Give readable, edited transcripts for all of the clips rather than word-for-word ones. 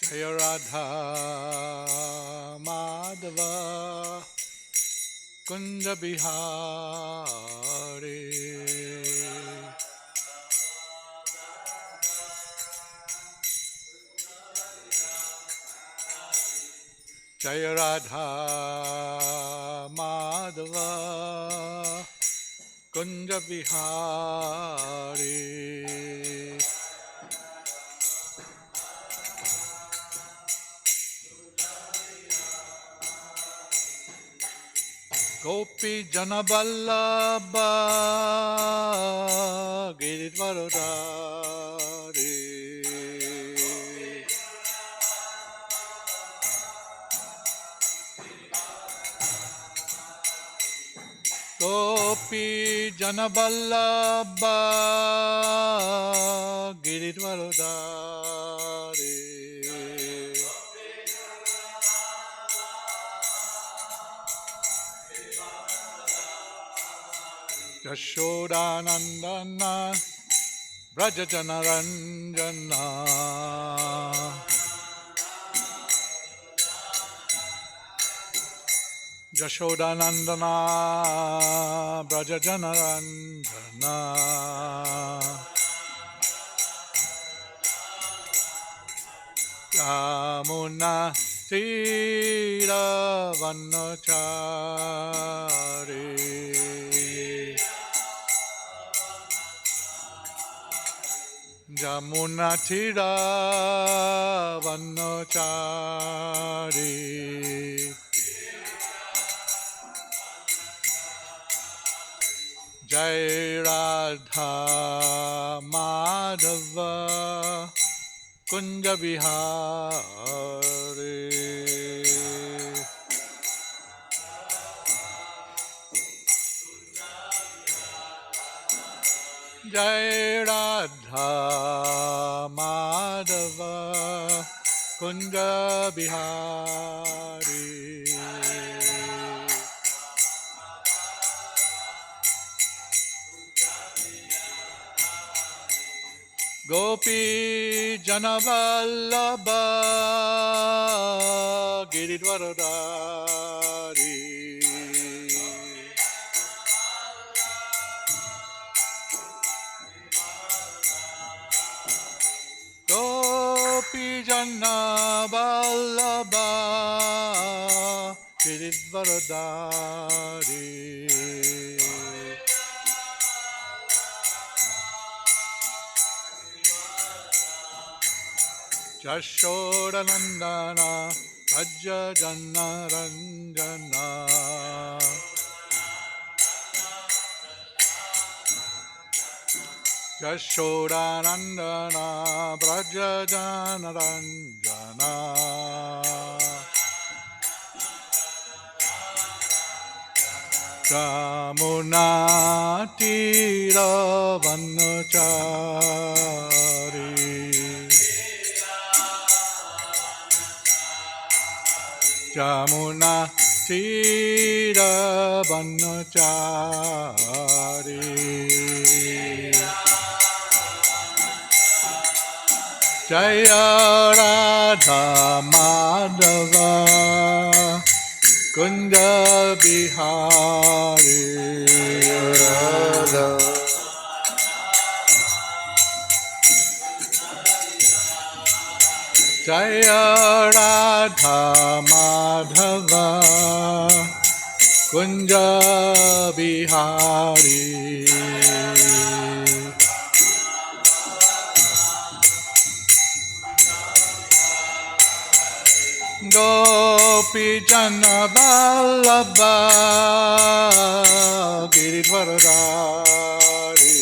Jaya Radha Madhava Kunja Bihari Jaya Radha Madhava Kunja Bihari Gopi Janaballabha Giridvaradari Gopi Janaballabha Giridvaradari Yashodanandana Brajajanaranjana Yashodanandana Brajajanaranjana Yamuna Tiravanachari Jamuna Tiravanachari Jai Radha Madhava Kunja Bihari Jai Radha Madhava Kunja Bihari Gopi Janavallabha Giridvaradari Gopi Janavallabha Giridvaradari Yashodanandana Brajajanaranjana Yashodanandana Brajajanaranjana Jamuna Tiravanachari Jamuna Tiravanachari Jaya Radha Madhava Kunja Bihari Radha Jaya Radha Madhava Kunja Bihari Gopi Janavallabha Giridvaradari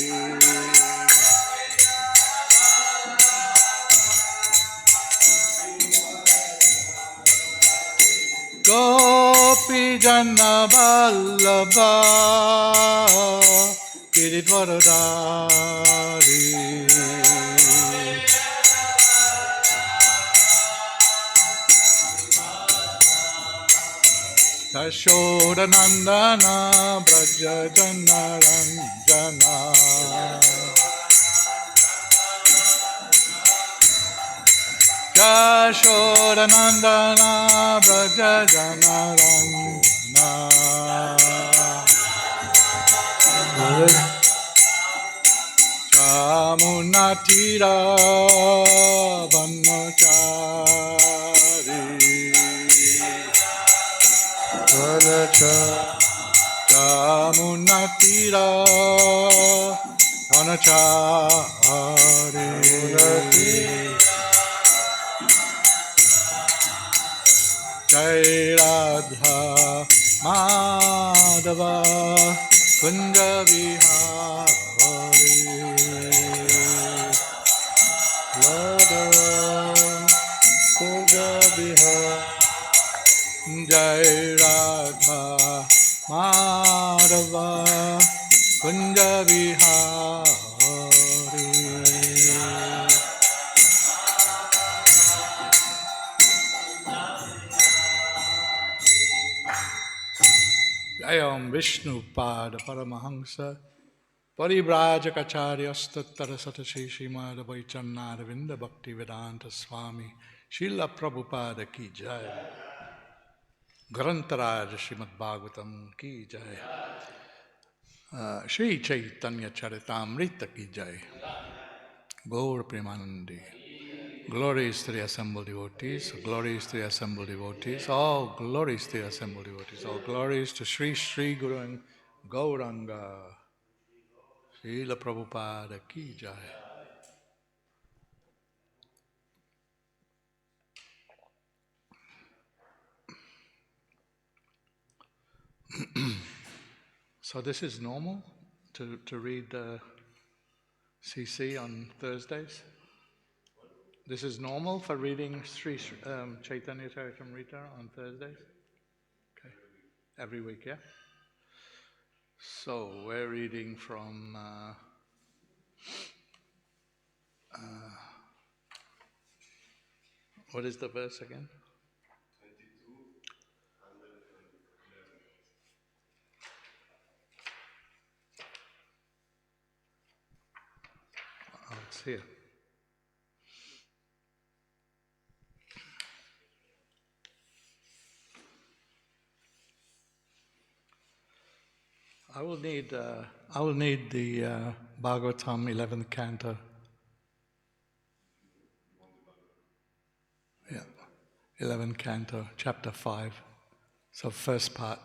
Gopi Janavallabha Giridvaradari Yashodanandana Brajajanaranjana Yashodanandana Braja Janarandana Chamunatira Vanachari Chamunatira Vanachari Jai Radha Madhava Kunja Vihari Radha Kunja Vihari Jai Radha Madhava Kunja Vihari Jayam Vishnu Pada Paramahamsa Parivrajacharya Stattara Satashi Srimad Vaichanara Vinda Bhakti Vedanta Swami Srila Prabhupada Ki Jai Grantaraj Srimad Bhagavatam Ki Jai Shri Chaitanya Charitamrita Ki Jai Gaur Premanandi Glories to the assembled devotees, glories to the assembled devotees, all glories to the assembled devotees, all glories to Sri Sri Guru and Gauranga Srila Prabhupada Ki Jai. So this is normal to read the CC on Thursdays? This is normal for reading Sri Chaitanya Charitamrita on Thursdays? Okay. Every week, yeah? So we're reading from what is the verse again? 22. Oh, it's here. I will need the Bhagavatam 11th canto. Yeah, 11th canto, chapter 5. So first part.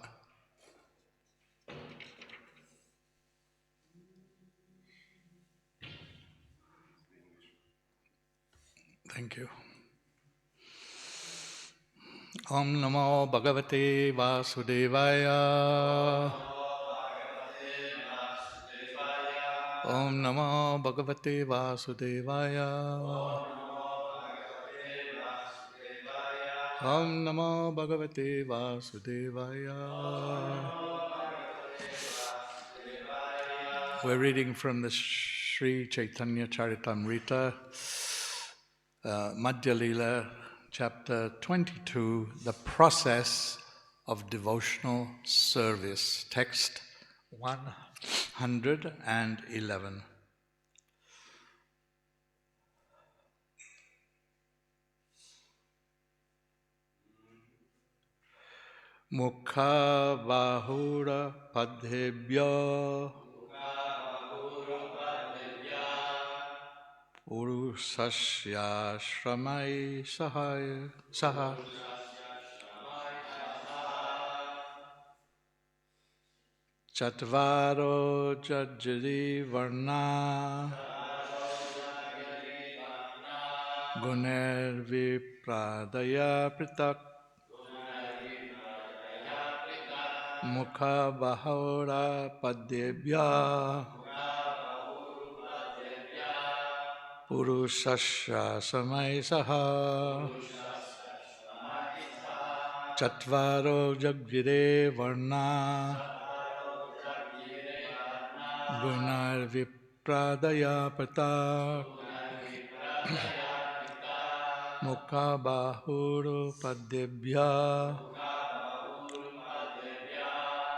Thank you. Om Namo Bhagavate Vasudevaya. Om Namo Bhagavate Vasudevaya. Om Namo Bhagavate Vasudevaya. We're reading from the Sri Chaitanya Charitamrita, Madhya-lila, chapter 22, the process of devotional service, text 111. Mukha Bahura Padhebhya Purusasya Shramai Saha Chatvaro Jajari Varna Guner Vipradaya Pritak Mukha Bahura Padhebhya Purusasya Samai Saha Chatvaro Jaggire Varna Gunar Vipradaya Patak Mukha Bahuru Padebhya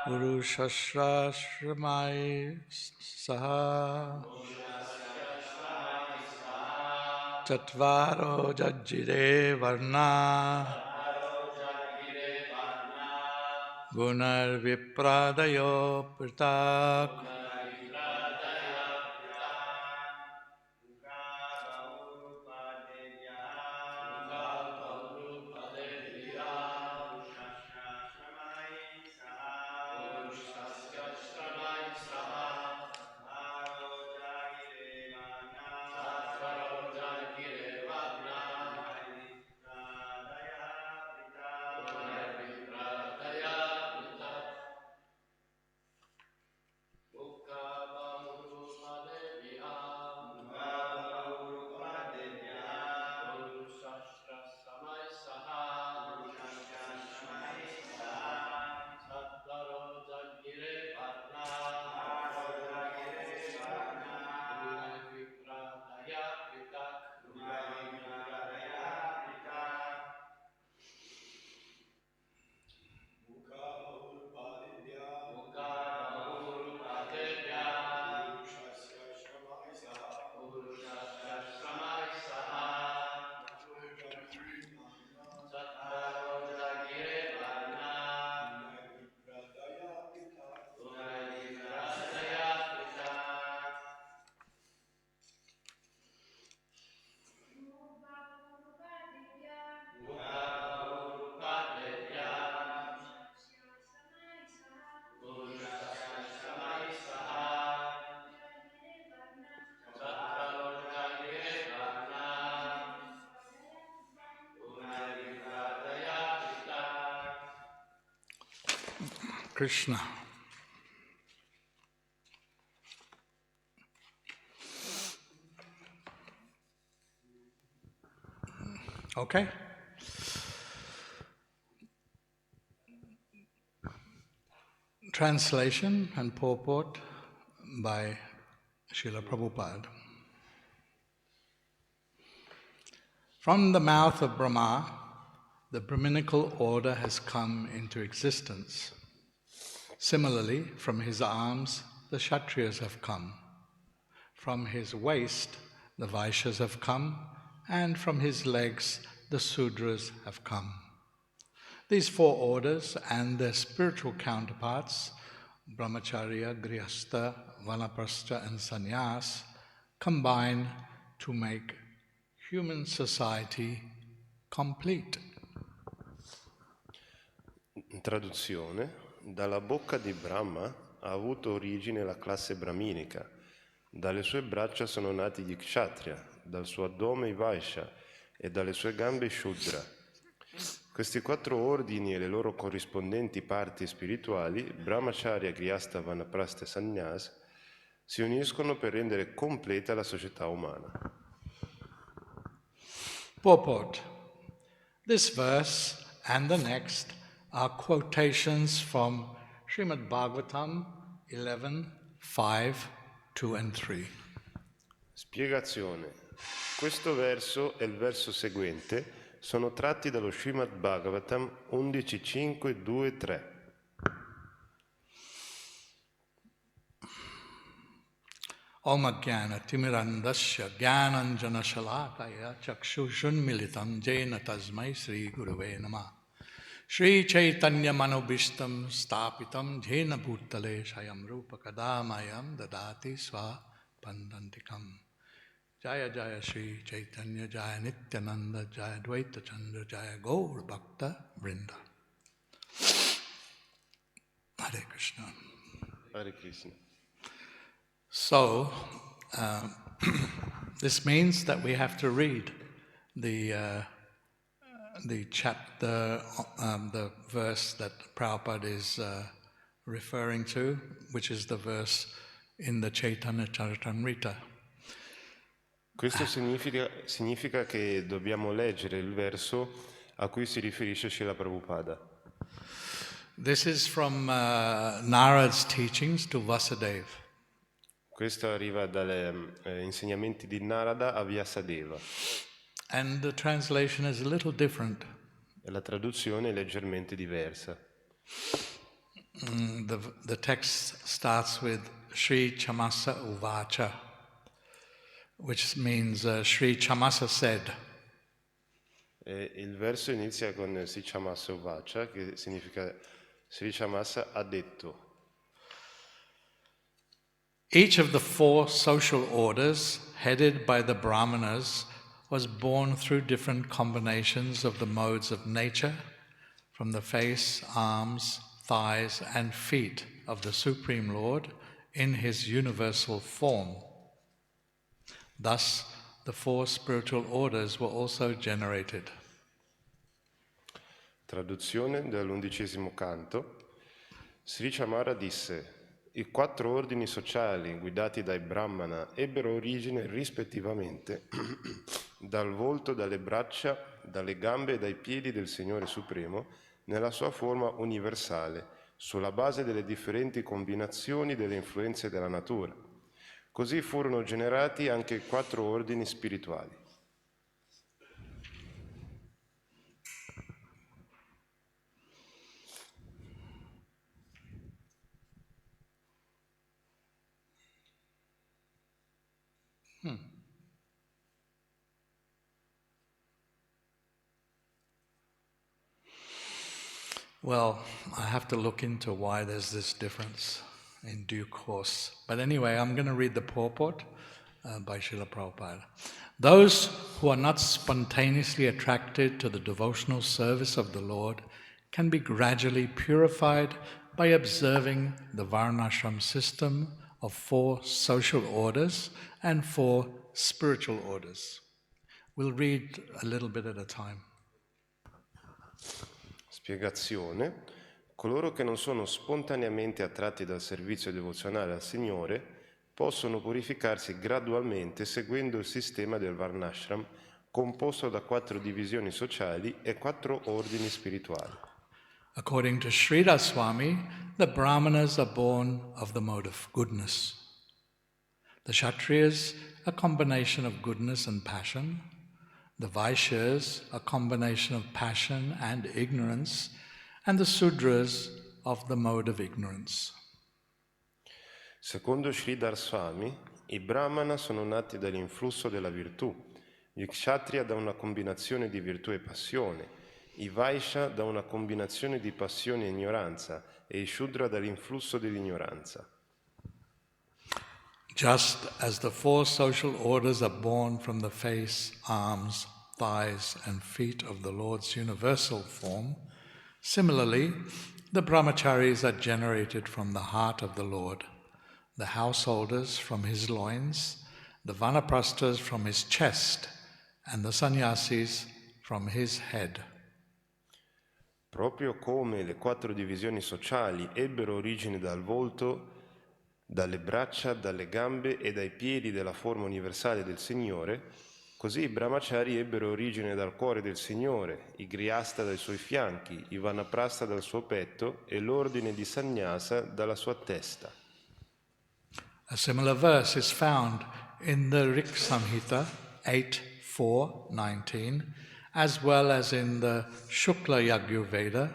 Purushashrashramai Saha Chatvaro jajjire varna gunar vipradayo pritak Krishna. Okay? Translation and purport by Srila Prabhupada. From the mouth of Brahma, the Brahminical order has come into existence. Similarly, from his arms, the Kshatriyas have come. From his waist, the Vaishyas have come, and from his legs, the Sudras have come. These four orders and their spiritual counterparts, Brahmacharya, Grihastha, Vanaprastha, and Sannyas, combine to make human society complete. Traduzione: dalla bocca di Brahma ha avuto origine la classe brahminica, dalle sue braccia sono nati gli kshatriya, dal suo addome i vaishya e dalle sue gambe i shudra. Questi quattro ordini e le loro corrispondenti parti spirituali, Brahmacharya, Grihastha, Vanaprastha e Sannyas, si uniscono per rendere completa la società umana. Purport. This verse and the next are quotations from Srimad Bhagavatam 11, 5, 2 and 3. Spiegazione. Questo verso e il verso seguente sono tratti dallo Srimad Bhagavatam 11, 5, 2, 3. Om Jnana Timirandasya Jnananjana Shalakaya Chakshushrunmilitam Jena Tasmai Sri Gurave Namah Sri Chaitanya Manobishtam Stapitam Jena Bhutale Shayam Rupa Kadamayam Dadati Swa Pandantikam Jaya Jaya Sri Chaitanya Jaya Nityananda Jaya Dvaita Chandra Jaya Gaur Bhakta Vrinda. Hare Krishna. Hare Krishna. So, this means that we have to read the chapter, the verse that Prabhupada is referring to, which is the verse in the Chaitanya Charitamrita. Questo significa che dobbiamo leggere il verso a cui si riferisce Srila Prabhupada. This is from Narad's teachings to Vasudeva. Questo arriva dagli insegnamenti di Narada a Vyasadeva. And the translation is a little different. E la traduzione è leggermente diversa. The text starts with Sri Chamasa Uvacha. which means Sri Chamasa said. E il verso inizia con Sri Chamasa Uvacha, che significa Sri Chamasa ha detto. Each of the 4 social orders, headed by the Brahmanas, was born through different combinations of the modes of nature, from the face, arms, thighs, and feet of the Supreme Lord in his universal form. Thus, the 4 spiritual orders were also generated. Traduzione dell'11° canto. Sri Chamara disse: i 4 ordini sociali guidati dai Brahmana ebbero origine rispettivamente dal volto, dalle braccia, dalle gambe e dai piedi del Signore Supremo nella sua forma universale, sulla base delle differenti combinazioni delle influenze della natura. Così furono generati anche i 4 ordini spirituali. Well, I have to look into why there's this difference in due course. But anyway, I'm going to read the purport by Srila Prabhupada. Those who are not spontaneously attracted to the devotional service of the Lord can be gradually purified by observing the Varnashram system of 4 social orders and 4 spiritual orders. We'll read a little bit at a time. Spiegazione. Coloro che non sono spontaneamente attratti dal servizio devozionale al Signore possono purificarsi gradualmente seguendo il sistema del Varnashram, composto da 4 divisioni sociali e 4 ordini spirituali. According to Sridhar Swami, the Brahmanas are born of the mode of goodness. The Kshatriyas, a combination of goodness and passion. The Vaishyas, a combination of passion and ignorance. And the Sudras, of the mode of ignorance. Secondo Sridhar Swami, i Brahmana sono nati dall'influsso della virtù, gli Kshatriya da una combinazione di virtù e passione, i Vaishya da una combinazione di passione e ignoranza e i Shudra dall'influsso dell'ignoranza. Just as the 4 social orders are born from the face, arms, thighs, and feet of the Lord's universal form, similarly, the brahmacharis are generated from the heart of the Lord, the householders from his loins, the vanaprasthas from his chest, and the sannyasis from his head. Proprio come le 4 divisioni sociali ebbero origine dal volto, dalle braccia, dalle gambe e dai piedi della forma universale del Signore, così i brahmachari ebbero origine dal cuore del Signore, i grihasta dai suoi fianchi, i vanaprastha dal suo petto e l'ordine di sannyasa dalla sua testa. A similar verse is found in the Rik Samhita 8.4.19, as well as in the Shukla Yajurveda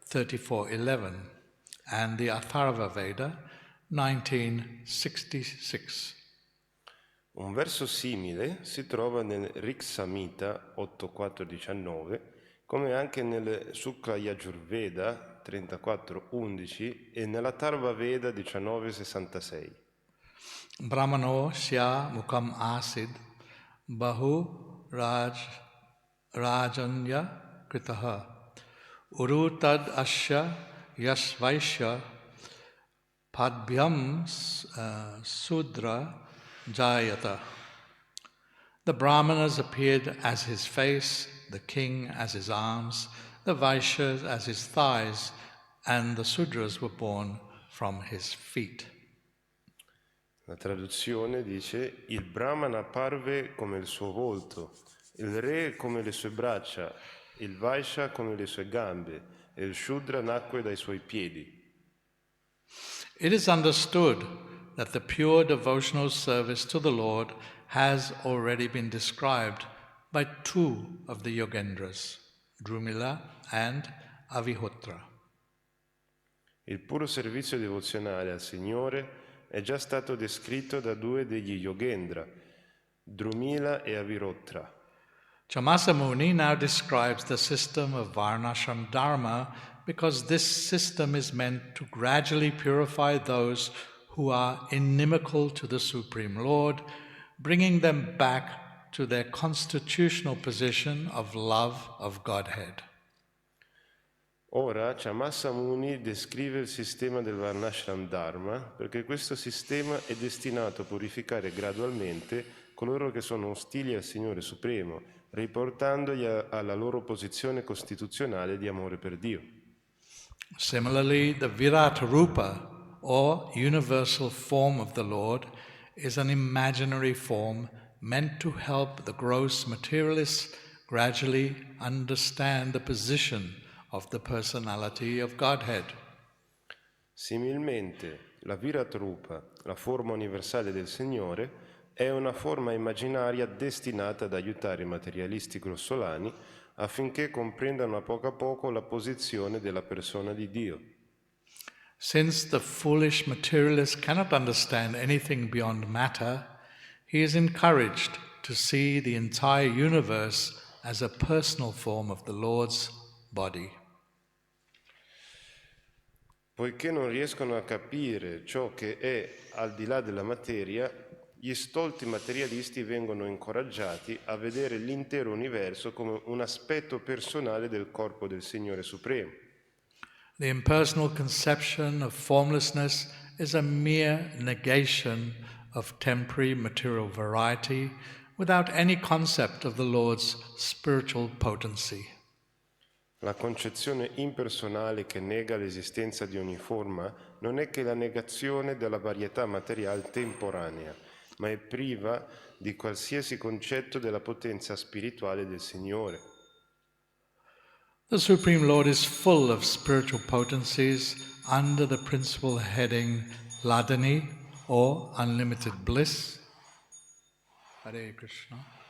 34.11 and the Atharva Veda 1966. Un verso simile si trova nel Rik Samhita 8.4.19, come anche nel Shukla Yajurveda 34.11 e nella Atharva Veda 19.66. Brahmano sya mukam asid bahu rajanya kritaha urutad asya yasvaisya padbhyam sudra jayata. The Brahmanas appeared as his face, the king as his arms, the Vaishyas as his thighs, and the Sudras were born from his feet. La traduzione dice: il Brahmana apparve come il suo volto, il re come le sue braccia, il Vaishya come le sue gambe e il Shudra nacque dai suoi piedi. It is understood that the pure devotional service to the Lord has already been described by 2 of the Yogendras, Drumila and Avihotra. Il puro servizio devozionale al Signore è già stato descritto da 2 degli Yogendra, Drumila e Avirotra. Chamasa Muni now describes the system of Varnashram Dharma because this system is meant to gradually purify those who are inimical to the Supreme Lord, bringing them back to their constitutional position of love of Godhead. Ora Chamasa Muni descrive il sistema del Varnashram Dharma perché questo sistema è destinato a purificare gradualmente coloro che sono ostili al Signore Supremo, riportandoli alla loro posizione costituzionale di amore per Dio. Similarly, the Virat Rupa, or universal form of the Lord, is an imaginary form meant to help the gross materialists gradually understand the position of the personality of Godhead. Similmente, la Virat Rupa, la forma universale del Signore, è una forma immaginaria destinata ad aiutare i materialisti grossolani affinché comprendano a poco la posizione della persona di Dio. Since the foolish materialist cannot understand anything beyond matter, he is encouraged to see the entire universe as a personal form of the Lord's body. Poiché non riescono a capire ciò che è al di là della materia, gli stolti materialisti vengono incoraggiati a vedere l'intero universo come un aspetto personale del corpo del Signore Supremo. The impersonal conception of formlessness is a mere negation of temporary material variety without any concept of the Lord's spiritual potency. La concezione impersonale che nega l'esistenza di ogni forma non è che la negazione della varietà materiale temporanea, ma è priva di qualsiasi concetto della potenza spirituale del Signore. The Supreme Lord is full of spiritual potencies under the principal heading Ladani, or unlimited bliss. Hare Krishna.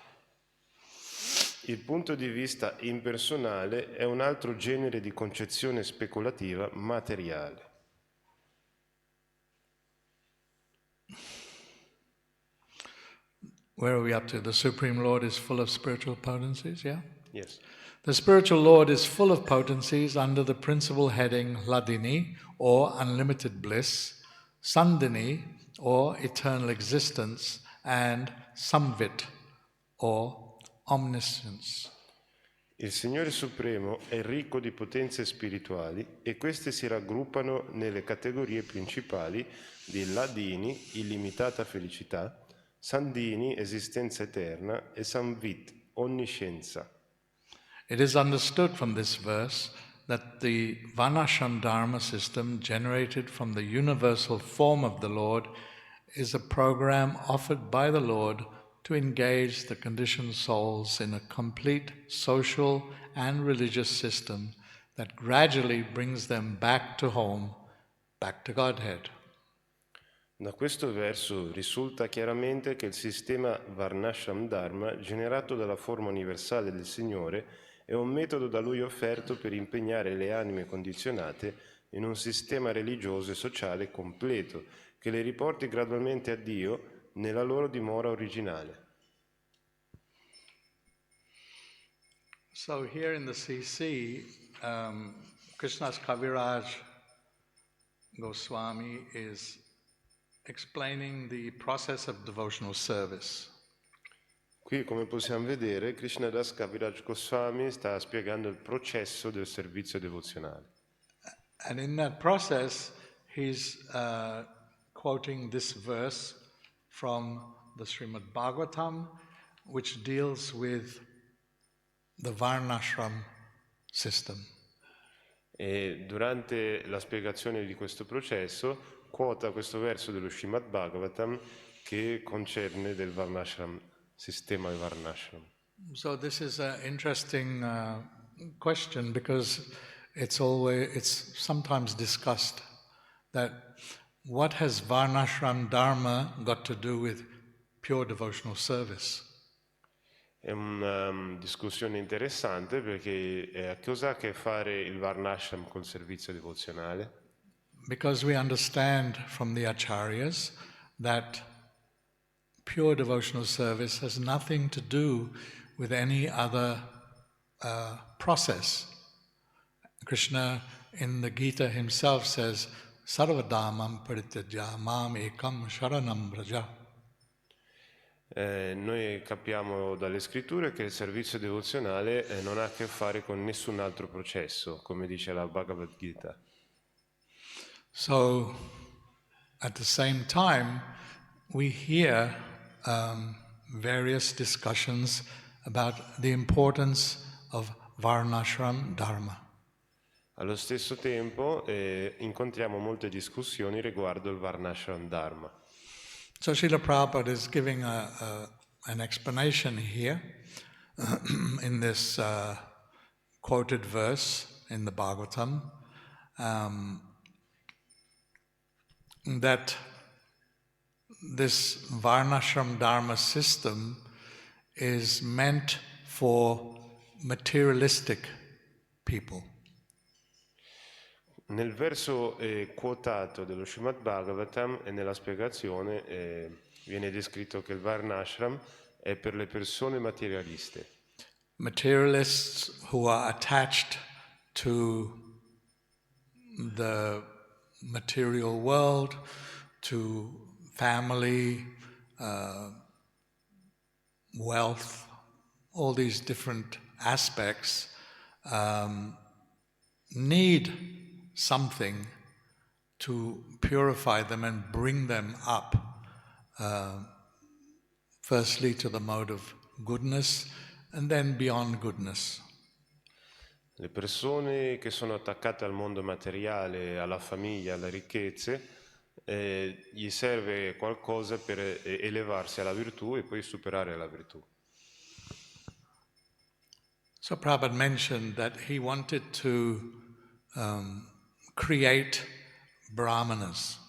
Il punto di vista impersonale è un altro genere di concezione speculativa materiale. Where are we up to? The Supreme Lord is full of spiritual potencies, yeah? Yes. The spiritual Lord is full of potencies under the principal heading Ladini, or unlimited bliss, Sandini, or eternal existence, and Samvit, or omniscience. Il Signore Supremo è ricco di potenze spirituali e queste si raggruppano nelle categorie principali di Ladini, illimitata felicità, Sandini, esistenza eterna, e Samvit, onniscienza. It is understood from this verse that the Varnashram Dharma system generated from the universal form of the Lord is a program offered by the Lord to engage the conditioned souls in a complete social and religious system that gradually brings them back to home, back to Godhead. Da questo verso risulta chiaramente che il sistema Varnashram Dharma, generato dalla forma universale del Signore, è un metodo da Lui offerto per impegnare le anime condizionate in un sistema religioso e sociale completo, che le riporti gradualmente a Dio nella loro dimora originale. So here in the CC, Krishna's Kaviraj Goswami is explaining the process of devotional service. Qui, come possiamo vedere, Krishnadas Kaviraj Goswami sta spiegando il processo del servizio devozionale. And in that process, he's quoting this verse from the Srimad Bhagavatam, which deals with the Varnashram system. E durante la spiegazione di questo processo quota questo verso dello Srimad Bhagavatam che concerne del Varnashram, sistema del Varnashram. So this is an interesting question because it's sometimes discussed that what has Varnashram Dharma got to do with pure devotional service? È una discussione interessante perché cosa ha a che fare il Varnashram col servizio devozionale? Because we understand from the acharyas that pure devotional service has nothing to do with any other process. Krishna in the Gita himself says, Sarvadhamam parityaja mam ekam sharanam vraja. Noi capiamo dalle scritture che il servizio devozionale non ha a che fare con nessun altro processo, come dice la Bhagavad Gita. So, at the same time, we hear various discussions about the importance of Varnashram Dharma. Allo stesso tempo incontriamo molte discussioni riguardo il Varnashram Dharma. So Srila Prabhupada is giving an explanation here in this quoted verse in the Bhagavatam that this Varnashram Dharma system is meant for materialistic people. Nel verso quotato dello Srimad Bhagavatam e nella spiegazione viene descritto che il Varnashram è per le persone materialiste. Materialists who are attached to the material world, to family, wealth, all these different aspects need something to purify them and bring them up, firstly to the mode of goodness and then beyond goodness. Le persone che sono attaccate al mondo materiale, alla famiglia, alle ricchezze, gli serve qualcosa per elevarsi alla virtù e poi superare la virtù. So Prabhupada mentioned that he wanted to create brahmanas.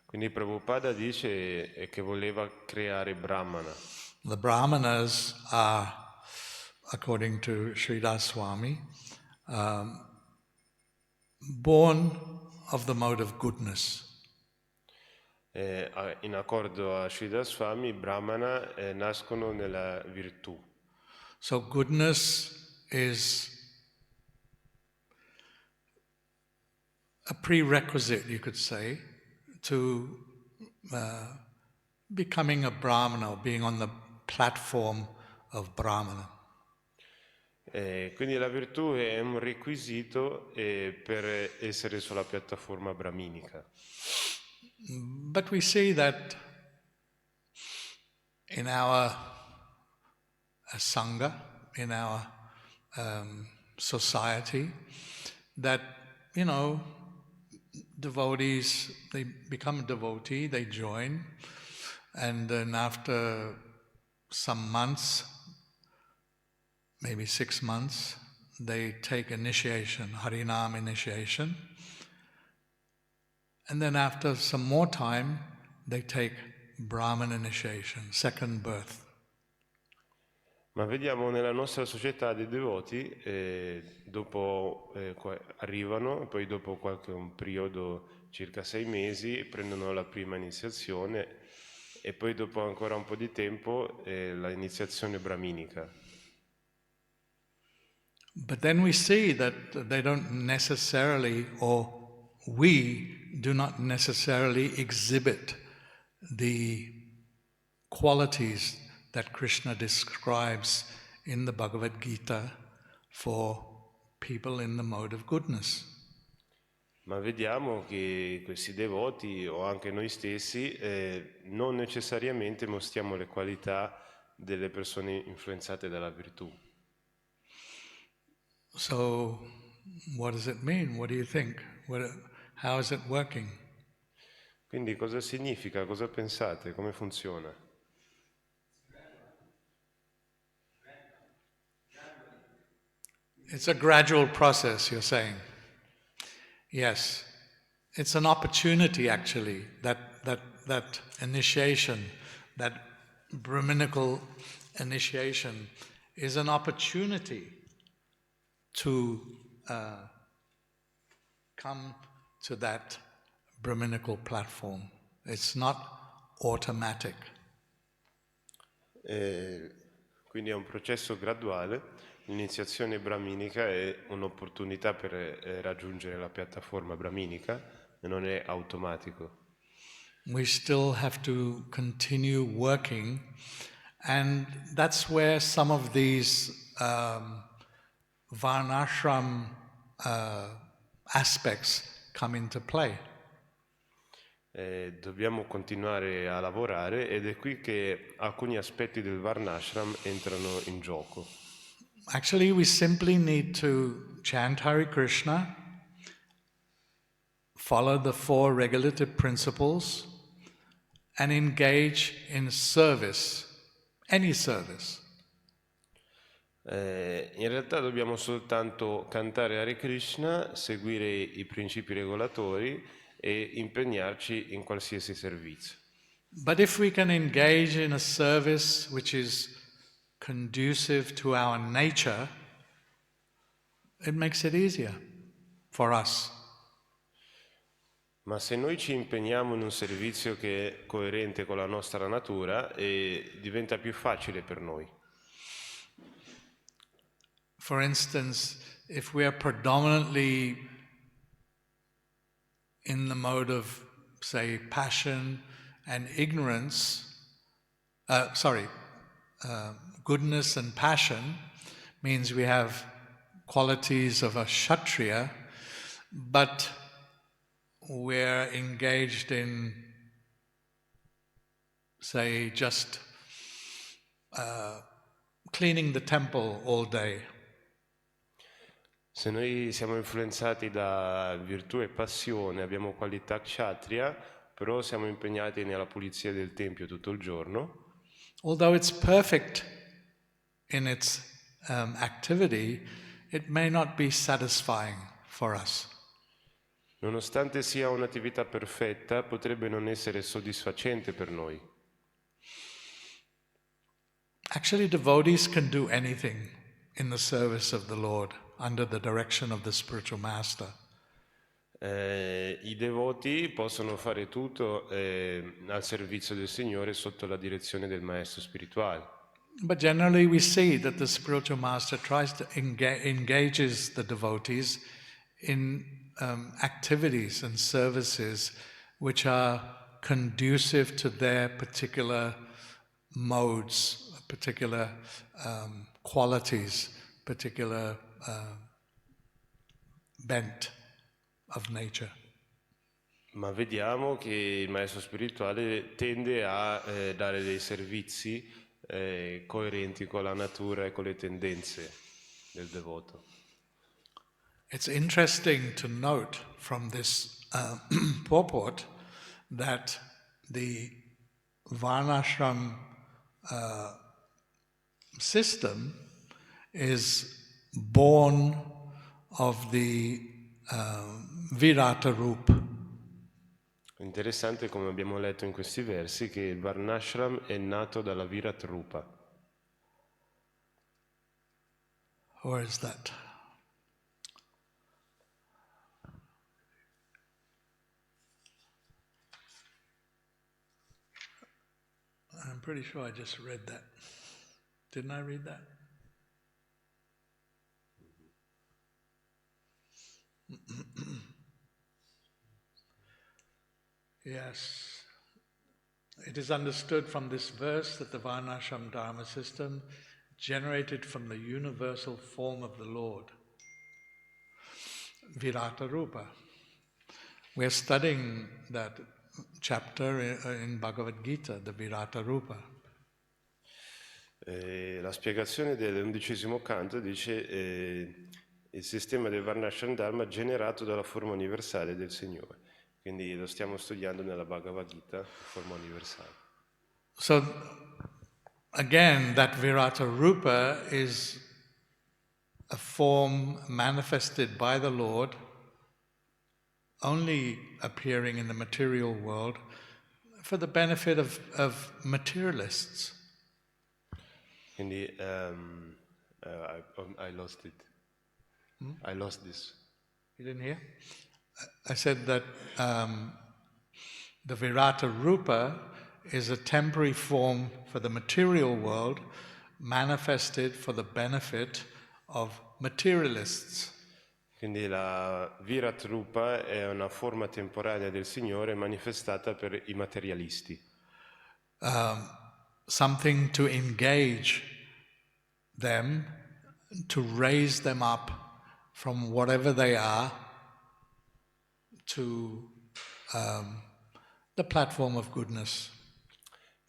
Quindi Prabhupada dice che voleva creare Brahmana. The brahmanas are, according to Sridhar Swami, born of the mode of goodness. In accordo a Sridhar Swami, Brahmana nascono nella virtù. So goodness is a prerequisite, you could say, to becoming a brahmana or being on the platform of brahmana. Quindi la virtù è un requisito per essere sulla piattaforma brahminica. But we see that in our sangha, in our society, that, devotees, they become a devotee, they join, and then after some months, maybe 6 months, they take initiation, Harinam initiation, and then after some more time, they take Brahman initiation, second birth. Ma vediamo nella nostra società dei devoti, dopo arrivano, poi dopo un periodo, circa 6 mesi, prendono la prima iniziazione e poi dopo ancora un po' di tempo la iniziazione brahminica. But then we see that they don't necessarily, or we do not necessarily exhibit the qualities that Krishna describes in the Bhagavad Gita for people in the mode of goodness. Ma vediamo che questi devoti, o anche noi stessi, non necessariamente mostriamo le qualità delle persone influenzate dalla virtù. So, what does it mean? What do you think? How is it working? Quindi cosa significa? Cosa pensate? Come funziona? It's a gradual process, you're saying. Yes. It's an opportunity, actually, that initiation, that Brahminical initiation is an opportunity to come to that Brahminical platform. It's not automatic. Quindi è un processo graduale. L'iniziazione brahminica è un'opportunità per raggiungere la piattaforma brahminica e non è automatico. We still have to continue working, and that's where some of these varnashram aspects come into play. Dobbiamo continuare a lavorare ed è qui che alcuni aspetti del Varnashram entrano in gioco. Actually, we simply need to chant Hare Krishna, follow the 4 regulative principles, and engage in service, any service. In realtà dobbiamo soltanto cantare Hare Krishna, seguire i principi regolatori e impegnarci in qualsiasi servizio. But if we can engage in a service which is conducive to our nature, it makes it easier for us. Ma se noi ci impegniamo in un servizio che è coerente con la nostra natura, diventa più facile per noi. For instance, if we are predominantly in the mode of, say, passion and ignorance, goodness and passion, means we have qualities of a Kshatriya, but we're engaged in, say, just cleaning the temple all day. Se noi siamo influenzati da virtù e passione, abbiamo qualità kshatriya, però siamo impegnati nella pulizia del tempio tutto il giorno, Although it's perfect in its activity, it may not be satisfying for us. nonostante sia un'attività perfetta, potrebbe non essere soddisfacente per noi. Actually, devotees can do anything in the service of the Lord under the direction of the spiritual master. I devoti possono fare tutto al servizio del Signore sotto la direzione del maestro spirituale. But generally we see that the spiritual master tries to engages the devotees in activities and services which are conducive to their particular modes, particular qualities, particular bent of nature. Ma vediamo che il maestro spirituale tende a dare dei servizi coerenti con la natura e con le tendenze del devoto. It's interesting to note from this purport that the Varnashram system is born of the Virata Rupa. Interessante, come abbiamo letto in questi versi, che il Varnashram è nato dalla Virat Rupa. Where is that? I'm pretty sure I just read that. Didn't I read that? Yes. It is understood from this verse that the Varnashram Dharma system generated from the universal form of the Lord, Virata Rupa. We are studying that chapter in Bhagavad Gita, the Virata Rupa. La spiegazione dell'11° canto dice il sistema del Varnashram Dharma generato dalla forma universale del Signore. Quindi lo stiamo studiando nella Bhagavad Gita, forma universale. So, again, that Virata Rupa is a form manifested by the Lord, only appearing in the material world for the benefit of materialists. Quindi I lost it. I lost this. You didn't hear? I said that the Virata Rupa is a temporary form for the material world, manifested for the benefit of materialists. Quindi la Virat Rupa è una forma temporanea del Signore manifestata per i materialisti. Something to engage them, to raise them up from whatever they are to the platform of goodness.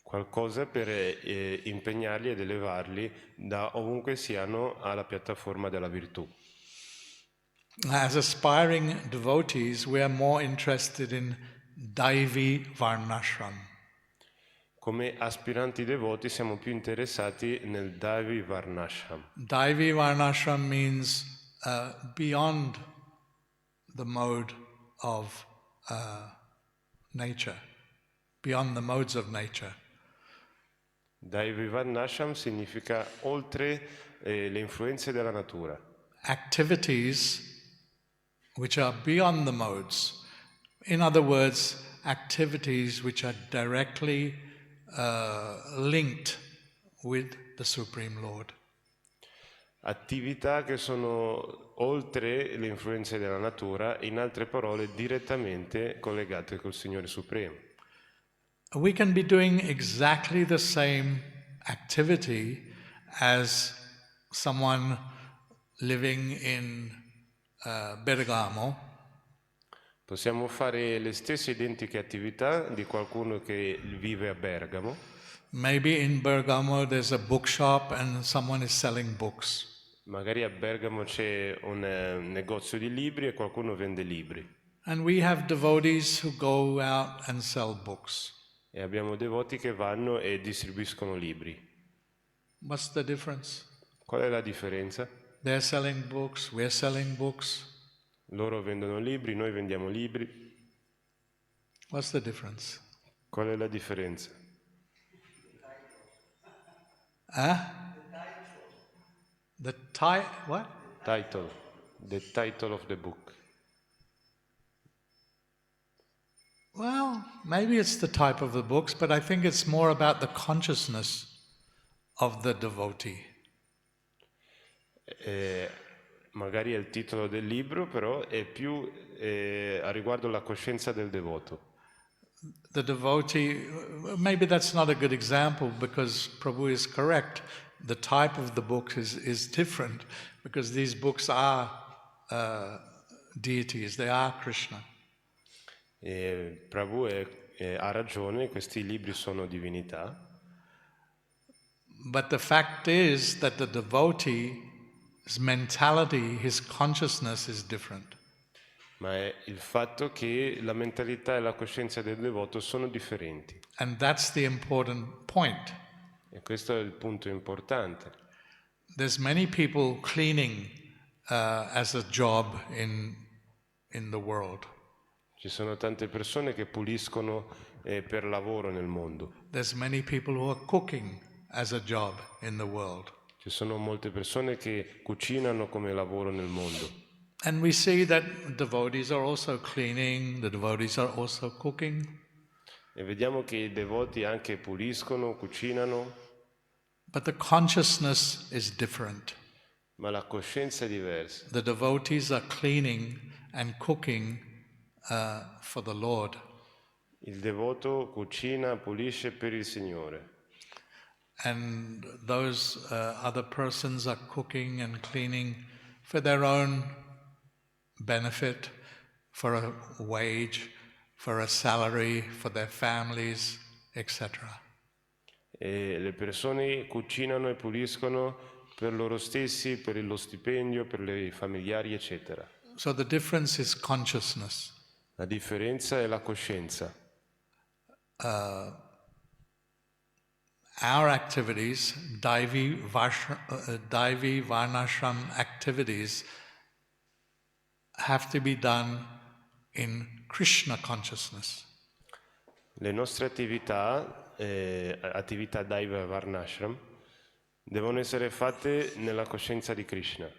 Qualcosa per impegnarli ed elevarli da ovunque siano alla piattaforma della virtù. As aspiring devotees, we are more interested in Daivi Varnashram. Come aspiranti devoti siamo più interessati nel Daivi Varnashram. Daivi Varnashram means beyond the mode of nature, beyond the modes of nature. Daivi Varnashram significa oltre le influenze della natura. Activities which are beyond the modes. In other words, activities which are directly linked with the Supreme Lord. Attività che sono oltre le influenze della natura, in altre parole direttamente collegate col Signore Supremo. We can be doing exactly the same activity as someone living in Bergamo, Possiamo fare le stesse identiche attività di qualcuno che vive a Bergamo. maybe in Bergamo there's a bookshop and someone is selling books. Magari a Bergamo c'è un negozio di libri e qualcuno vende libri. And we have devotees who go out and sell books. E abbiamo devoti che vanno e distribuiscono libri. What's the difference? Qual è la differenza? They're selling books, we're selling books. Loro vendono libri, noi vendiamo libri. What's the difference? Qual è la differenza? What? Title. The title of the book. Well, maybe it's the type of the books, but I think it's more about the consciousness of the devotee. Magari è il titolo del libro, però è più a riguardo la coscienza del devoto. The devotee, maybe that's not a good example because Prabhu is correct. The type of the book is different because these books are deities, they are Krishna. Prabhu ha ragione, questi libri sono divinità. But the fact is that the devotee's mentality, his consciousness is different. Ma è il fatto che la mentalità e la coscienza del devoto sono differenti. And that's the important point. E questo è il punto importante. There's many people cleaning as a job in the world. Ci sono tante persone che puliscono per lavoro nel mondo. There's many people who are cooking as a job in the world. Ci sono molte persone che cucinano come lavoro nel mondo. And we see that devotees are also cleaning, the devotees are also cooking. E vediamo che i devoti anche puliscono, cucinano. But the consciousness is different. Ma la coscienza è diversa. The devotees are cleaning and cooking for the Lord. Il devoto cucina, pulisce per il Signore. And those other persons are cooking and cleaning for their own benefit, for a wage, for a salary, for their families, etc. E le persone cucinano e puliscono per loro stessi, per lo stipendio, per i familiari, eccetera. So the difference is consciousness. La differenza è la coscienza. Our activities, Daivi Varnashram activities, have to be done in Krishna consciousness. Le nostre attività, attività Daiva Varnashram, devono essere fatte nella coscienza di Krishna.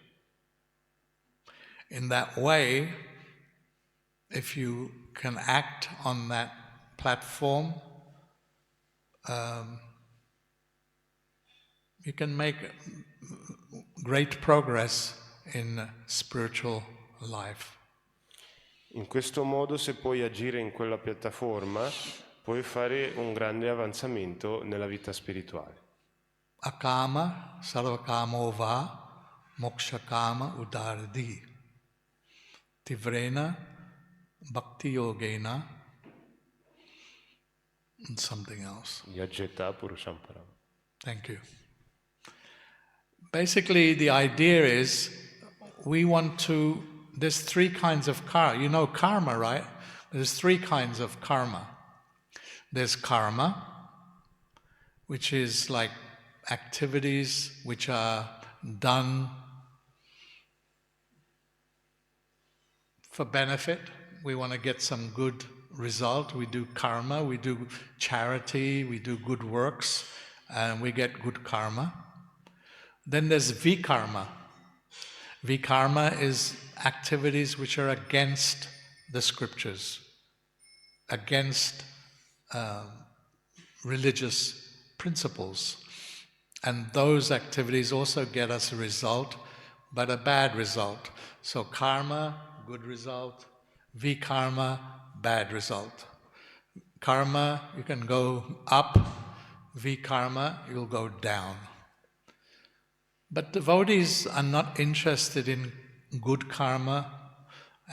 In that way, if you can act on that platform, you can make great progress in spiritual life. In questo modo, se puoi agire in quella piattaforma, puoi fare un grande avanzamento nella vita spirituale. Akama sarvakamo va mokshakama udardi tivrena bhakti yogena and something else. Yajeta Purushamparam. Thank you. Basically, the idea is we want to, there's three kinds of karma. You know karma, right? There's three kinds of karma. There's karma, which is like activities which are done for benefit. We want to get some good result. We do karma, we do charity, we do good works, and we get good karma. Then there's vikarma. Vikarma is activities which are against the scriptures, against religious principles. And those activities also get us a result, but a bad result. So karma, good result. Vikarma, bad result. Karma, you can go up. Vikarma, you'll go down. But devotees are not interested in good karma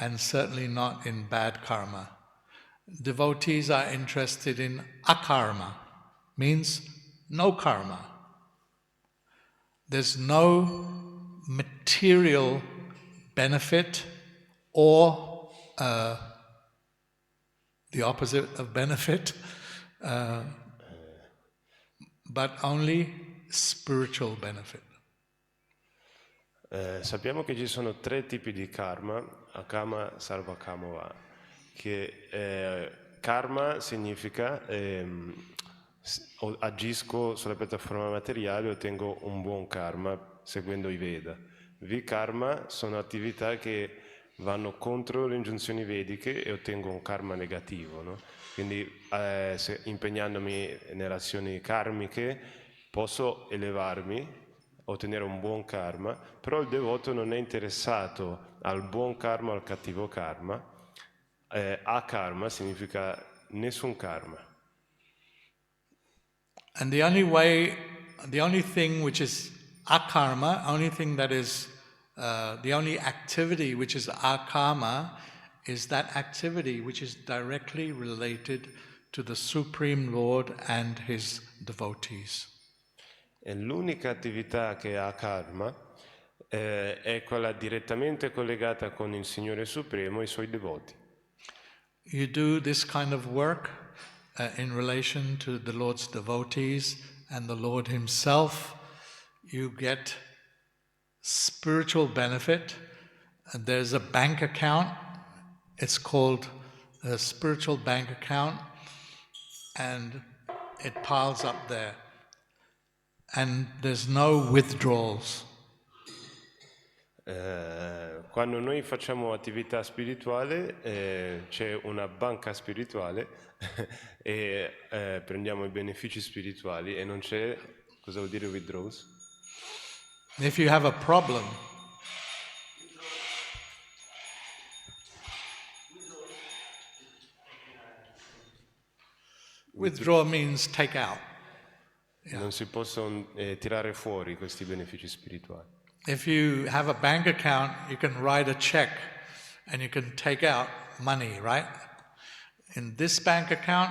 and certainly not in bad karma. Devotees are interested in akarma, means no karma. There's no material benefit or the opposite of benefit, but only spiritual benefit. Sappiamo che ci sono tre tipi di karma, akama, sarvakama, va. Che karma significa agisco sulla piattaforma materiale e ottengo un buon karma seguendo i Veda. Vikarma sono attività che vanno contro le ingiunzioni vediche e ottengo un karma negativo, no? Quindi impegnandomi nelle azioni karmiche posso elevarmi, ottenere un buon karma, però il devoto non è interessato al buon karma o al cattivo karma. Akarma significa nessun karma. And the only thing which is akarma, only thing that is, the only activity which is akarma is that activity which is directly related to the Supreme Lord and His devotees. E l'unica attività che ha karma è quella direttamente collegata con il Signore Supremo e i Suoi devoti. You do this kind of work in relation to the Lord's devotees and the Lord Himself, you get spiritual benefit. And there's a bank account, it's called a spiritual bank account, and it piles up there. And there's no withdrawals. Quando noi facciamo attività spirituale c'è una banca spirituale e prendiamo i benefici spirituali e non c'è, cosa vuol dire withdrawals? If you have a problem, withdraw means take out. Yeah. Non si possono tirare fuori questi benefici spirituali. If you have a bank account, you can write a check and you can take out money, right? In this bank account,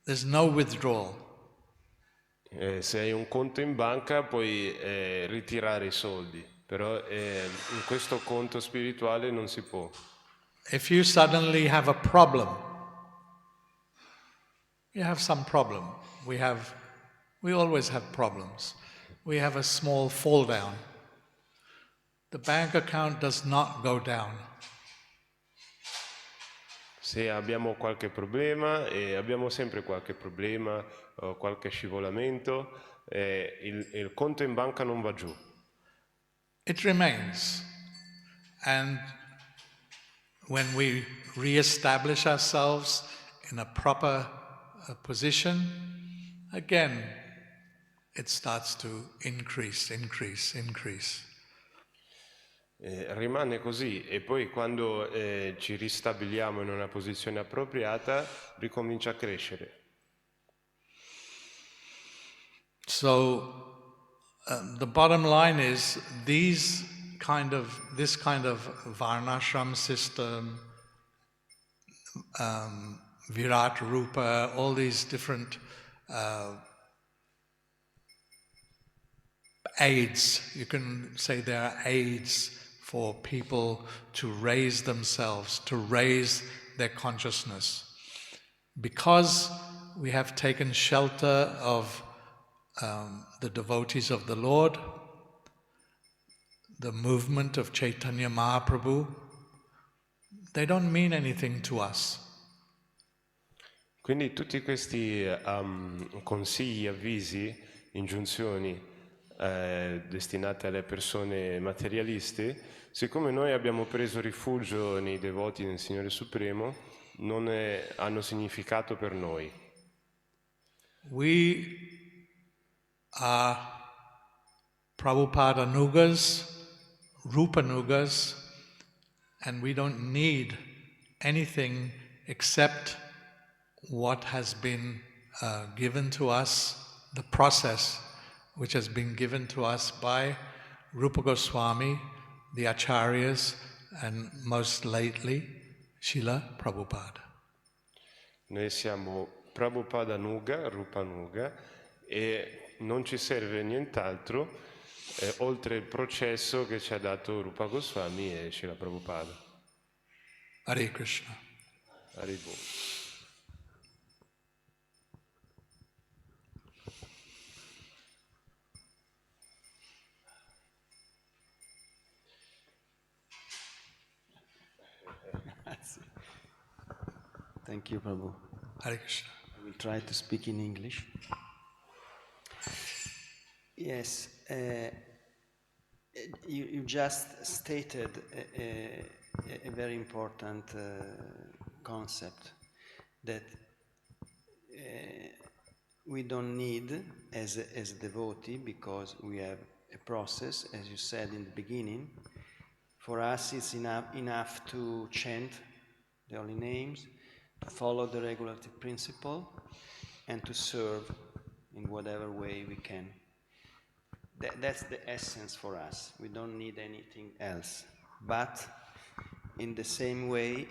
there's no withdrawal. Se hai un conto in banca puoi ritirare i soldi, però in questo conto spirituale non si può. If you suddenly have a problem, you have some problem. We always have problems. We have a small fall down. The bank account does not go down. Se abbiamo qualche problema, e abbiamo sempre qualche problema o qualche scivolamento, il conto in banca non va giù. It remains. And when we re-establish ourselves in a proper position, again it starts to increase. Rimane così e poi quando ci ristabiliamo in una posizione appropriata ricomincia a crescere. So the bottom line is this kind of varnashram system, Virat Rupa, all these different aids, you can say they are aids for people to raise themselves, to raise their consciousness. Because we have taken shelter of the devotees of the Lord, the movement of Chaitanya Mahaprabhu, they don't mean anything to us. Quindi tutti questi consigli, avvisi, ingiunzioni destinate alle persone materialiste, siccome noi abbiamo preso rifugio nei devoti del Signore Supremo, non hanno significato per noi. We are Prabhupada Anugas, Rupa Anugas, and we don't need anything except what has been given to us, the process which has been given to us by Rupa Goswami, the Acharyas, and most lately, Srila Prabhupada. Noi siamo Prabhupada Nuga, Rupa Nuga, e non ci serve nient'altro oltre il processo che ci ha dato Rupa Goswami e Srila Prabhupada. Hare Krishna. Haribo. Thank you, Prabhu. Hare Krishna. I will try to speak in English. Yes, you just stated a very important concept that we don't need as a devotee, because we have a process, as you said in the beginning. For us it's enough to chant the holy names, to follow the regulative principle, and to serve in whatever way we can. That's the essence for us. We don't need anything else. But in the same way,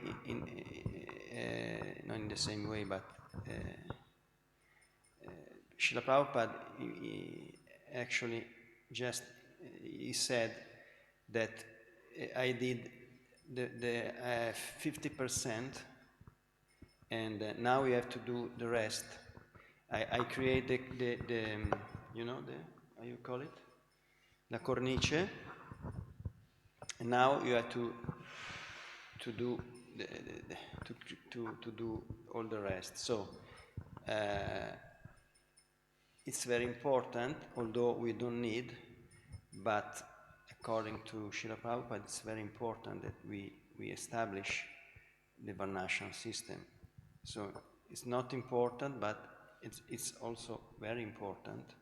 not in the same way, but Srila Prabhupada actually just he said that I did the 50%, and now we have to do the rest. I create the you know, how you call it? La cornice. And now you have to do to do all the rest. So it's very important, although we don't need, but according to Srila Prabhupada, it's very important that we establish the Varnashram system. So it's not important, but it's also very important.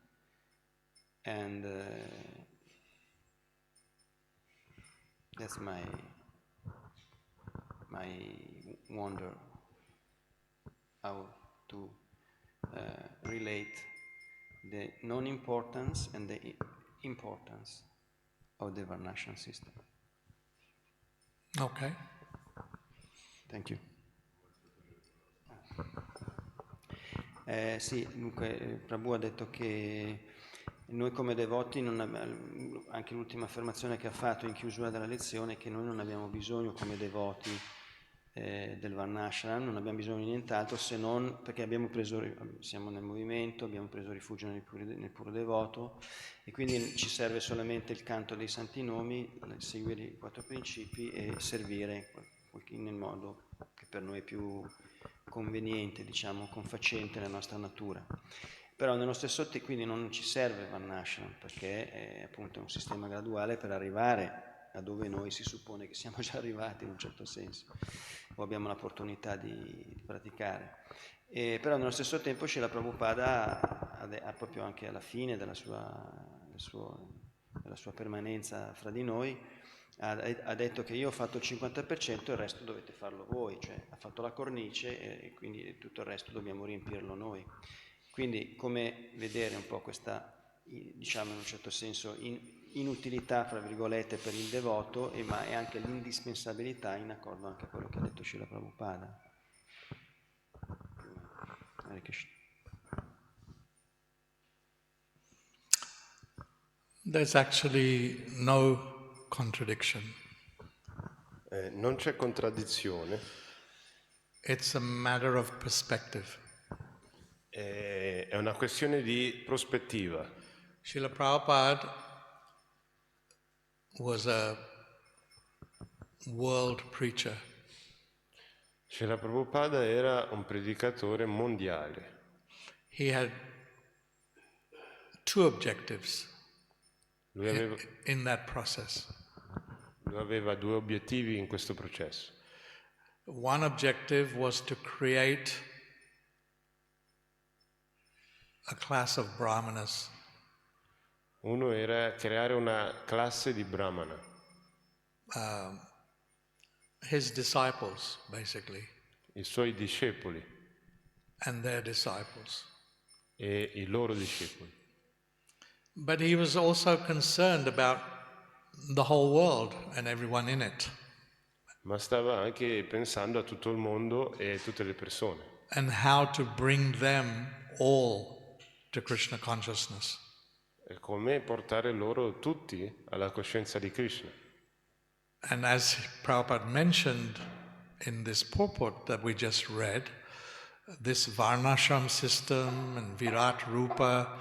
And that's my wonder how to relate the non-importance and the importance of the Varnashram system. Okay. Thank you. Sì, dunque Prabhu ha detto che noi come devoti, anche l'ultima affermazione che ha fatto in chiusura della lezione, è che noi non abbiamo bisogno come devoti del Varnashram, non abbiamo bisogno di nient'altro se non perché siamo nel movimento, abbiamo preso rifugio nel puro devoto, e quindi ci serve solamente il canto dei santi nomi, seguire i 4 principi e servire nel modo che per noi è più conveniente, diciamo, confacente alla nostra natura. Però nello stesso tempo quindi non ci serve Varnashram, perché è appunto un sistema graduale per arrivare a dove noi si suppone che siamo già arrivati in un certo senso, o abbiamo l'opportunità di praticare. Però nello stesso tempo Srila Prabhupada proprio anche alla fine della sua permanenza fra di noi, ha detto che io ho fatto il 50% e il resto dovete farlo voi, cioè ha fatto la cornice e quindi tutto il resto dobbiamo riempirlo noi. Quindi come vedere un po' questa, diciamo in un certo senso, inutilità, fra virgolette, per il devoto, ma è anche l'indispensabilità in accordo anche a quello che ha detto Srila Prabhupada. Hare Krishna. There's actually no contradiction. Non c'è contraddizione, It's a matter of perspective. è una questione di prospettiva. Srila Prabhupada was a world preacher. Srila Prabhupada era un predicatore mondiale. He had two objectives Lui aveva, in that process. lui aveva due obiettivi in questo processo. One objective was to create a class of brahmanas. Uno era creare una classe di brahmana, His disciples, basically, i suoi discepoli and their disciples. e i loro discepoli. But he was also concerned about the whole world and everyone in it, Ma stava anche pensando a tutto il mondo e tutte le persone and how to bring them all to Krishna consciousness. e come portare loro tutti alla coscienza di Krishna. And as Prabhupada mentioned in this purport that we just read, this Varnashram system and Virat Rupa,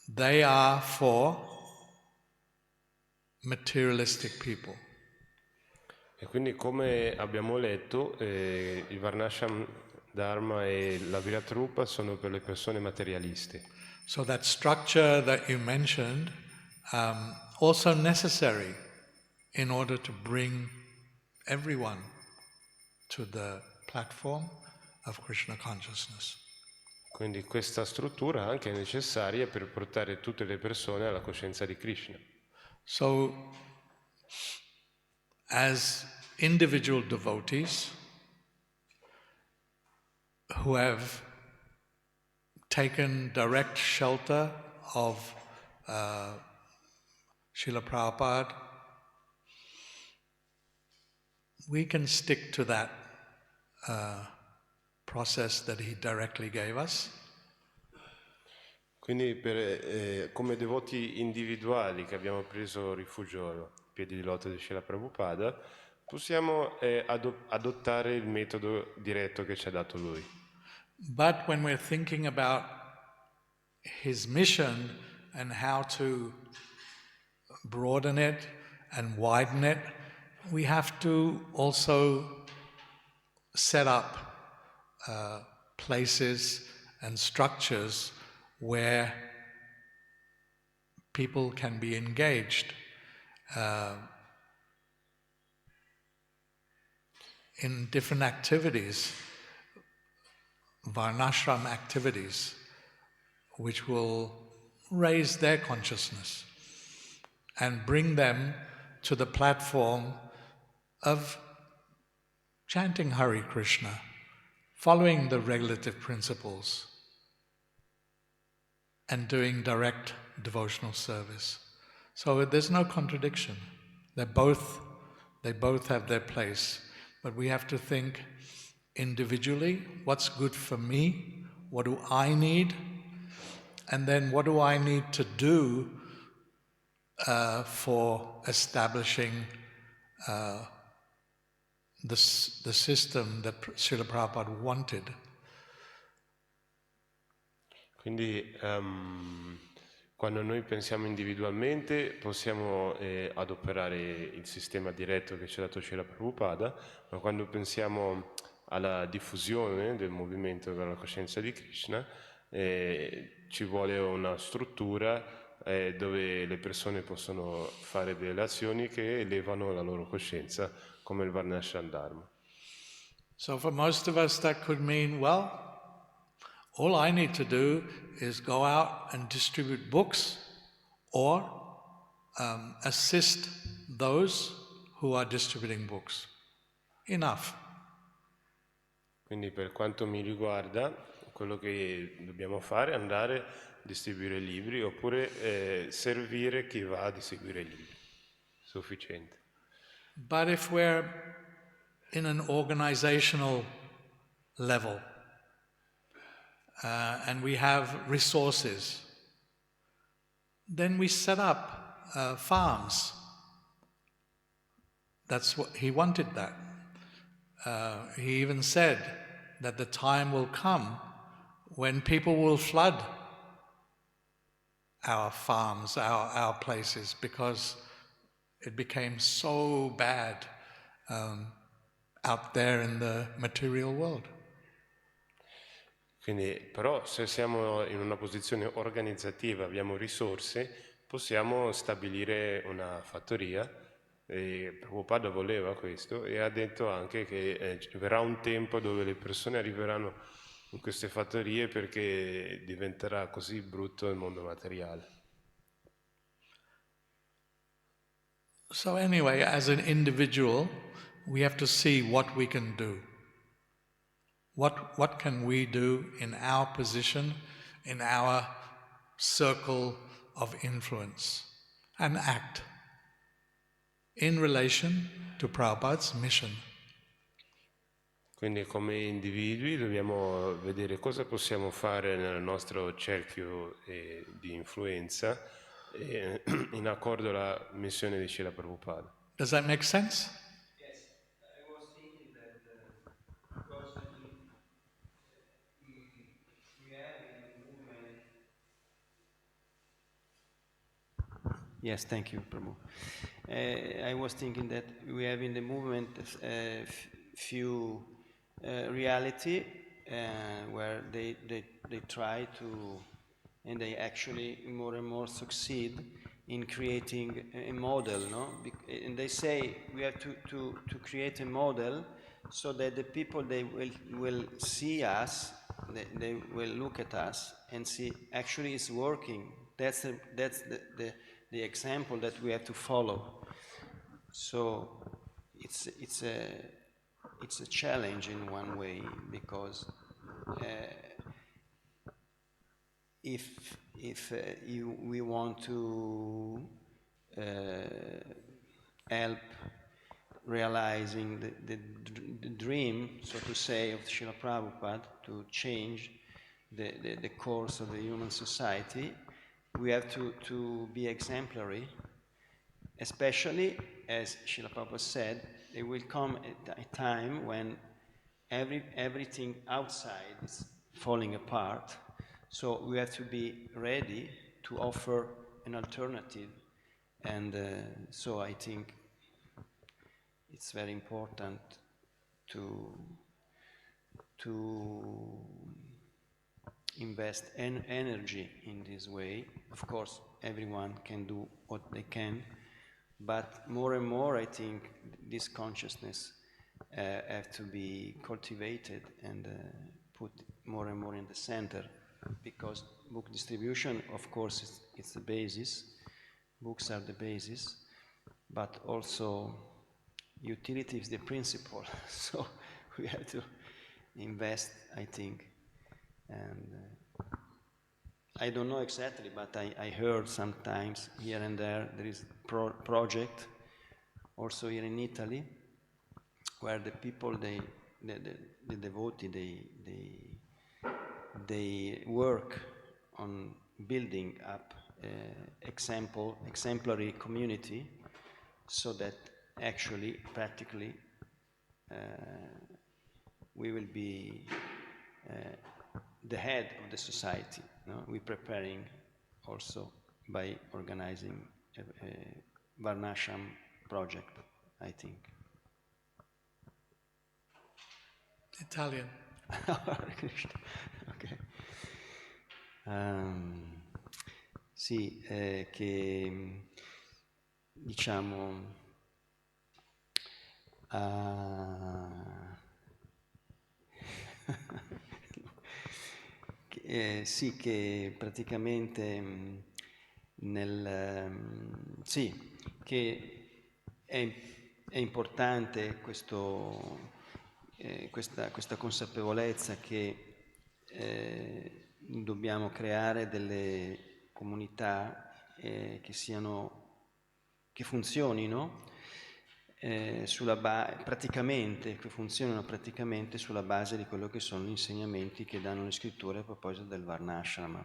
they are for materialistic people. E quindi come abbiamo letto, il Varnashram Dharma e la Virat Rupa sono per le persone materialiste. So that structure that you mentioned, also necessary in order to bring everyone to the platform of Krishna consciousness. Quindi questa struttura anche è necessaria per portare tutte le persone alla coscienza di Krishna. So, as individual devotees who have taken direct shelter of Srila Prabhupada, we can stick to that process that he directly gave us. Quindi come devoti individuali che abbiamo preso rifugio ai piedi di loto di Srila Prabhupada, possiamo adottare il metodo diretto che ci ha dato lui. But when we're thinking about his mission and how to broaden it and widen it, we have to also set up places and structures where people can be engaged in different activities, varnashram activities, which will raise their consciousness and bring them to the platform of chanting Hare Krishna, following the regulative principles, and doing direct devotional service. So there's no contradiction. They both have their place, but we have to think individually, what's good for me, what do I need, and then what do I need to do for establishing the system that Srila Prabhupada wanted. Quindi quando noi pensiamo individualmente possiamo adoperare il sistema diretto che ci ha dato Srila Prabhupada, ma quando pensiamo alla diffusione del movimento per la coscienza di Krishna ci vuole una struttura dove le persone possono fare delle azioni che elevano la loro coscienza, come il Varnashram Dharma. So for most of us that could mean, well, All I need to do is go out and distribute books or assist those who are distributing books. Enough. Quindi per quanto mi riguarda, quello che dobbiamo fare è andare a distribuire libri oppure servire chi va a distribuire libri. Sufficiente. But if we're in an organizational level and we have resources, then we set up farms. That's what he wanted that. He even said that the time will come when people will flood our farms, our places, because it became so bad out there in the material world. Quindi, però, se siamo in una posizione organizzativa, abbiamo risorse, possiamo stabilire una fattoria. E Prabhupada voleva questo e ha detto anche che verrà un tempo dove le persone arriveranno in queste fattorie perché diventerà così brutto il mondo materiale. So anyway, as an individual, we have to see what we can do. What can we do in our position, in our circle of influence, and act in relation to Prabhupada's mission. Quindi come individui dobbiamo vedere cosa possiamo fare nel nostro cerchio di influenza in accordo alla missione di Srila Prabhupada. Does that make sense? Yes, I was thinking that because we have in the movement. Yes, thank you, Prabhu. I was thinking that we have in the movement few reality where they try to, and they actually more and more succeed in creating a model, no? And they say we have to create a model so that the people they will see us, they will look at us and see actually it's working. That's the example that we have to follow. So it's a challenge in one way because if we want to help realizing the dream, so to say, of Srila Prabhupada to change the course of the human society, we have to be exemplary, especially, as Srila Prabhupada said, there will come a time when everything outside is falling apart, so we have to be ready to offer an alternative, and so I think it's very important to invest energy in this way. Of course, everyone can do what they can, but more and more I think this consciousness have to be cultivated and put more and more in the center, because book distribution, of course, it's the basis. Books are the basis, but also utility is the principle. So we have to invest, I think. And I don't know exactly, but I heard sometimes here and there is a project also here in Italy where the people, the devotee, they work on building up exemplary community, so that actually, practically, we will be the head of the society. No? We're preparing also by organizing a Varnashram project, I think. Italian. Okay. Sì, che diciamo sì, che praticamente sì, che è importante questa consapevolezza che dobbiamo creare delle comunità che funzionino che funzionano praticamente sulla base di quello che sono gli insegnamenti che danno le scritture a proposito del Varnashrama.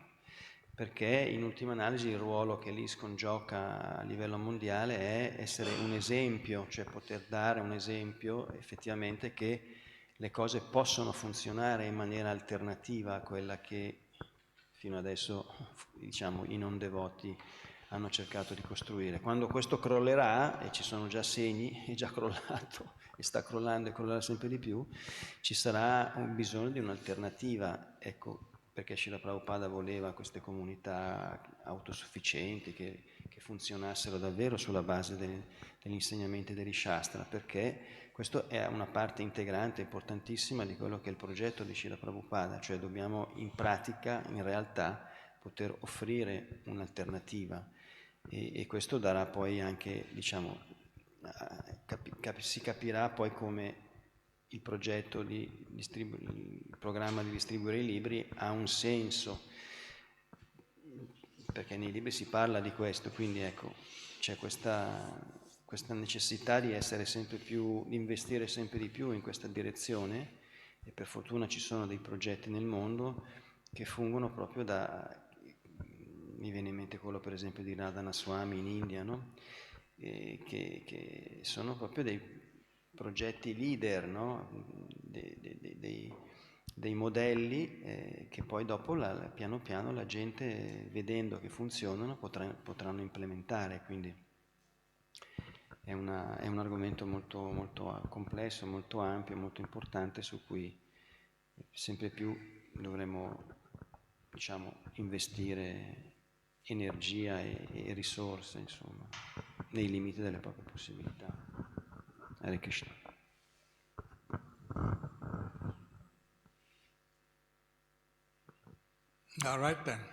Perché in ultima analisi il ruolo che l'ISKCON gioca a livello mondiale è essere un esempio, cioè poter dare un esempio effettivamente che le cose possono funzionare in maniera alternativa a quella che fino adesso, diciamo, i non devoti hanno cercato di costruire. Quando questo crollerà, e ci sono già segni, è già crollato e sta crollando e crollerà sempre di più, ci sarà un bisogno di un'alternativa, ecco perché Srila Prabhupada voleva queste comunità autosufficienti che funzionassero davvero sulla base degli insegnamenti degli Shastra, perché questo è una parte integrante importantissima di quello che è il progetto di Srila Prabhupada, cioè dobbiamo in pratica, in realtà, poter offrire un'alternativa e questo darà poi anche, diciamo, si capirà poi come il progetto il programma di distribuire i libri ha un senso, perché nei libri si parla di questo, quindi ecco, c'è questa necessità di essere sempre più, di investire sempre di più in questa direzione e per fortuna ci sono dei progetti nel mondo che fungono proprio mi viene in mente quello per esempio di Radhana Swami in India, no? Che sono proprio dei progetti leader, no? Dei modelli che poi dopo piano piano la gente vedendo che funzionano potranno implementare, quindi è un argomento molto, molto complesso, molto ampio, molto importante su cui sempre più dovremo, diciamo, investire energia e risorse, insomma, nei limiti delle proprie possibilità. Hare Krishna. All right then.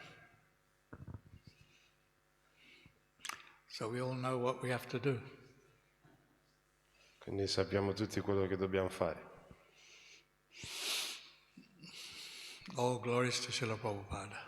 So we all know what we have to do. Quindi sappiamo tutti quello che dobbiamo fare. All glories to Srila Prabhupada.